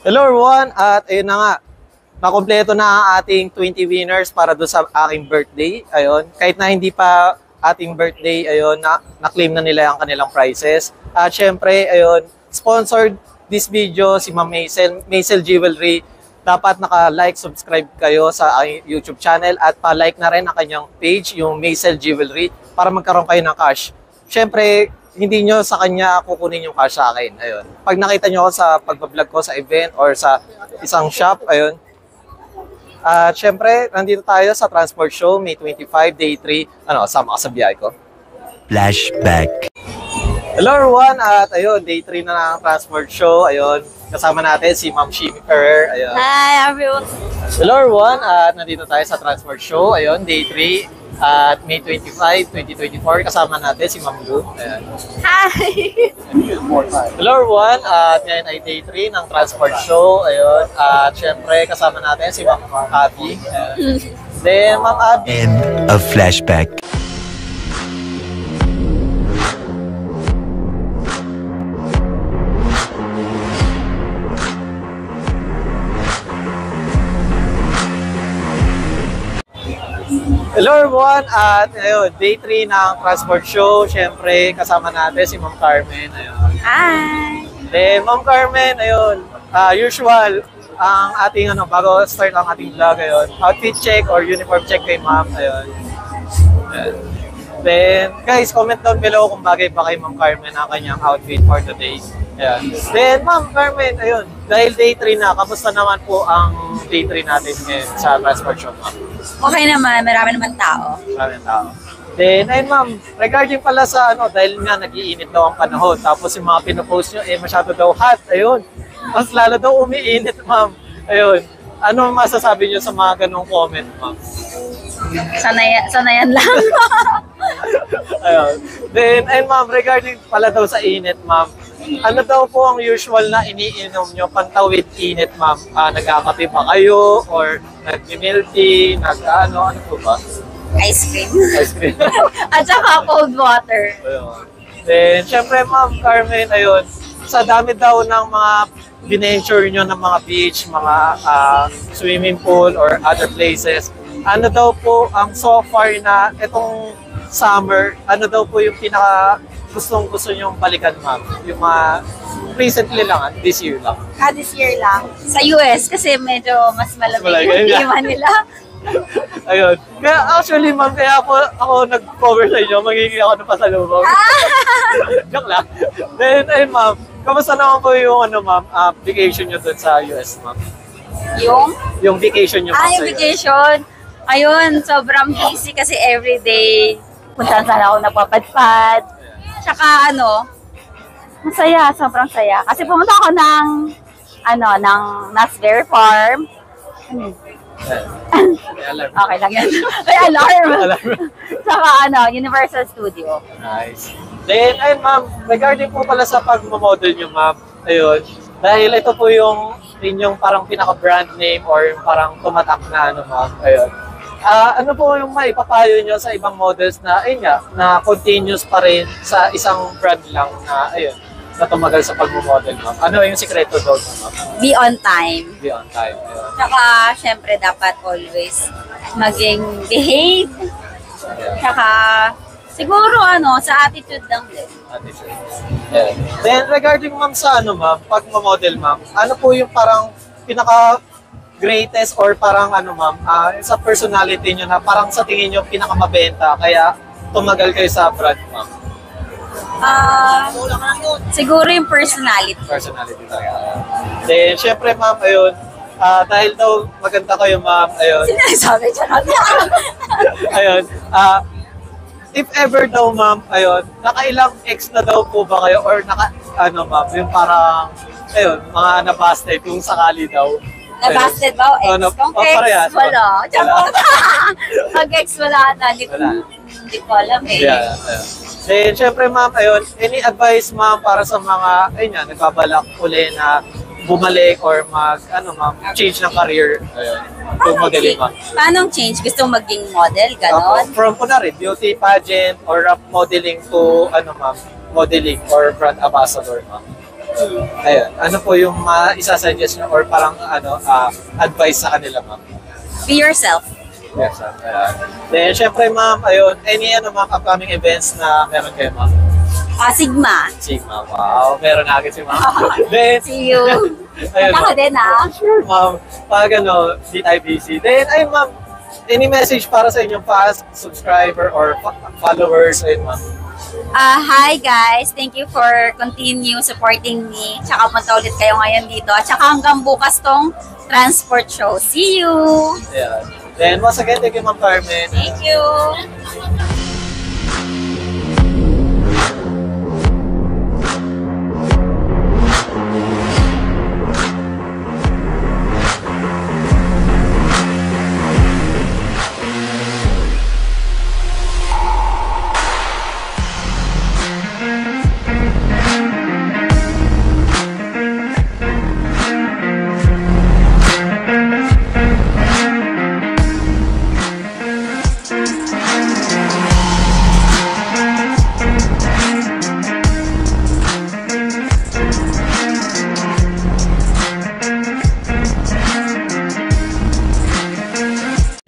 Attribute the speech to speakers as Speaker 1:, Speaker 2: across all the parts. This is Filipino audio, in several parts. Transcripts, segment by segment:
Speaker 1: Hello everyone, at ayun na nga, nakompleto na ang ating 20 winners para doon sa aking birthday. Ayun, kahit na hindi pa ating birthday, ayun, na-claim na nila ang kanilang prizes. At syempre, ayun, sponsored this video si Ma'am Maisel Jewelry. Dapat naka-like, subscribe kayo sa aking YouTube channel at pa-like na rin ang kanyang page, yung Maisel Jewelry, para magkaroon kayo ng cash. Syempre, hindi nyo sa kanya kukunin yung cash sa akin. Ayun. Pag nakita nyo ako sa pagbablog ko sa event or sa isang shop, ayun. At syempre, nandito tayo sa Transport Show, May 25, Day 3. Sama ka sa biyahe ko.
Speaker 2: Flashback.
Speaker 1: Hello everyone, at ayun, Day 3 na ng Transport Show. Ayun, kasama natin si Ma'am Shimi Ferrer. Ayun.
Speaker 3: Hi everyone!
Speaker 1: Hello everyone, at nandito tayo sa Transport Show. Ayun, Day 3. At May 25, 2024, kasama natin si Ma'am Lu. Ayan.
Speaker 3: Hi!
Speaker 1: Hello everyone, at ngayon ay Day 3 ng Transport Show. Ayun. At syempre, kasama natin si Ma'am Abby. Ayan. Then, Ma'am Abby.
Speaker 2: End of flashback.
Speaker 1: Hello everyone, at ayun, Day 3 ng Transport Show. Syempre, kasama natin si Ma'am Carmen. Ayun.
Speaker 3: Hi!
Speaker 1: Then, Ma'am Carmen, ayun, usual, ang ating, bago start ang ating vlog, ayun, outfit check or uniform check kay Ma'am, ayun. Ayan. Then, guys, comment down below kung bagay ba kay Ma'am Carmen ang kanyang outfit for today. Ayan. Then, Ma'am Carmen, ayun, dahil Day 3 na, kamusta naman po ang Day 3 natin ngayon sa Transport Show, Ma'am?
Speaker 3: Okay naman, marami naman tao.
Speaker 1: Maraming tao. Then, ayun ma'am, regarding pala sa dahil nga nag-iinit daw ang panahon, tapos yung mga pinopost nyo, masyado daw hot, ayun. Mas lalo daw umiinit, ma'am. Ayun. Ano masasabi nyo sa mga ganong comment, ma'am?
Speaker 3: Sanayan lang.
Speaker 1: Ayun. Then, ayun ma'am, regarding pala daw sa init, ma'am, ano daw po ang usual na iniinom nyo pantawid init, ma'am? Nagkakape ba kayo? Or nag-milk tea? Ano po ba?
Speaker 3: Ice cream.
Speaker 1: Ice cream.
Speaker 3: At saka cold water.
Speaker 1: Ayun. Then, syempre, Ma'am Carmen, ayun, sa dami daw ng mga binenture nyo ng mga beach, mga swimming pool, or other places, ano daw po ang so far na itong summer, ano daw po yung pinaka gusto nyong balikan, ma'am? Yung mga recently lang, this year lang.
Speaker 3: This year lang. Sa US, kasi medyo mas malamig yung
Speaker 1: Malamig.
Speaker 3: klima nila.
Speaker 1: Ayun. Kaya actually, ma'am, kaya ako nag-cover sa inyo, magiging ako ng pasalubong. Joke lang. Then, ayun, ma'am, kamusta naman po yung ma'am, vacation nyo dun sa US, ma'am? Yung vacation nyo, ma'am,
Speaker 3: Yung vacation. Ayun, sobrang busy kasi everyday. Punta sana ako napapadpad. Tsaka masaya, sobrang saya. Kasi pumunta ako ng Nasberry Farm.
Speaker 1: May alarm.
Speaker 3: Okay lang yan. May alarm.
Speaker 1: Alarm.
Speaker 3: Tsaka Universal Studio.
Speaker 1: Nice. Then, ayun ma'am, regarding po pala sa pag-model nyo, ma'am, ayun, dahil ito po yung inyong parang pinaka-brand name or yung parang tumatak na ma'am, ayun. Ano po yung maipapayo nyo sa ibang models na, ayun nga, na continuous pa rin sa isang brand lang na, ayun, na tumagal sa pag-model, ma'am? Ano yung sikreto doon, ma'am?
Speaker 3: Be on time.
Speaker 1: Be on time. Ayun.
Speaker 3: Tsaka, syempre, dapat always maging behave.
Speaker 1: Yeah.
Speaker 3: Tsaka, siguro, sa attitude lang din.
Speaker 1: Yeah. Then, regarding ma'am sa ma'am, pag model ma'am, ano po yung parang pinaka-greatest or parang ma'am, sa personality nyo na parang sa tingin nyo pinakamabenta, kaya tumagal kayo sa brand, ma'am?
Speaker 3: Siguro yung personality.
Speaker 1: Personality talaga. Then, syempre ma'am, ayun, dahil daw maganda kayo ma'am, ayun,
Speaker 3: Sinasabi dyan.
Speaker 1: ayun, if ever daw ma'am, ayun, nakailang ex na daw po ba kayo or ma'am, yung parang, ayun, mga nabasted kung sakali daw.
Speaker 3: Nabasted ba o ex? Kung ex,
Speaker 1: parehas.
Speaker 3: wala. Pag ex, wala na. Hindi ko alam eh.
Speaker 1: Yeah, ayun. Then, syempre ma'am, ayun, any advice ma'am para sa mga, ayun yan, nagbabalak uli na bumalik or ma'am, change ng career, ayun, kung modeling ma'am.
Speaker 3: Paano change? Gusto maging model? Ganon?
Speaker 1: From kunwari, beauty pageant or modeling to, ma'am, modeling or brand ambassador, ma'am. Ayun, ano po yung isa-suggest nyo or parang advice sa kanila, ma'am?
Speaker 3: Be yourself.
Speaker 1: Yes, ma'am. Then, syempre, ma'am, ayun, any ma'am, upcoming events na meron kayo, ma'am?
Speaker 3: Sigma.
Speaker 1: Sigma, wow, meron na agad si ma'am. Then,
Speaker 3: See you.
Speaker 1: ayun,
Speaker 3: Punta ka din, ha?
Speaker 1: sure, ma'am. Pag di tayo busy. Then, ayun, ma'am, any message para sa inyong past subscriber or followers, ayun, ma'am?
Speaker 3: Hi guys, thank you for continue supporting me. Tsaka punta ulit kayo ngayon dito. At tsaka hanggang bukas tong transport show. See you!
Speaker 1: Ayan. Then, once again, thank you, Ma'am Carmen.
Speaker 3: Thank you!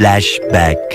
Speaker 2: Flashback.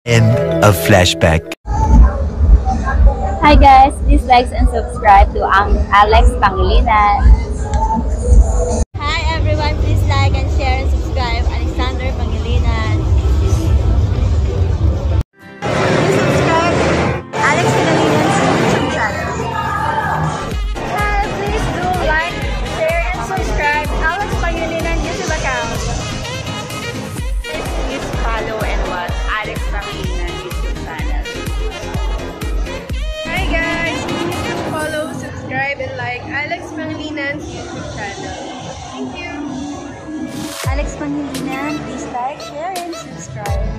Speaker 2: And Flashback.
Speaker 3: Hi guys, please like and subscribe to Alex Pangilinan.
Speaker 4: Hi everyone, please like and share and subscribe Alexander Pangilinan. Please subscribe Alex Pangilinan's YouTube channel. Hi, please do like, share and subscribe Alex Pangilinan YouTube account.
Speaker 3: Please follow and watch Alex Pangilinan YouTube channel.
Speaker 4: Hi guys, please follow, subscribe and like Alex Pangilinan's YouTube channel. Thank you. Alex Pangilinan, please like, share and subscribe.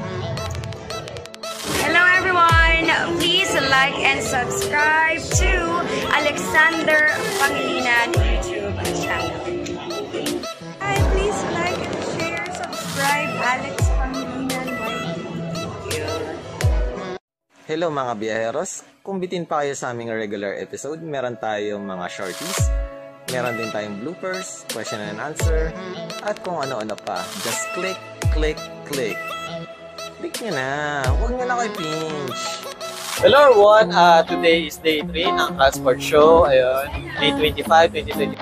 Speaker 3: Hello everyone! Please like and subscribe to Alexander Pangilinan YouTube channel.
Speaker 4: Hi, please like and share, subscribe Alex Pangilinan. Thank you.
Speaker 1: Hello mga biyaheros, kung bitin pa kayo sa aming regular episode, meron tayong mga shorties, meron din tayong bloopers, question and answer, at kung ano-ano pa. Just click, click, click. Click nyo na, huwag nyo na kayo pinch. Hello everyone, today is day 3 ng Transport Show, ayun, May 25, 2020.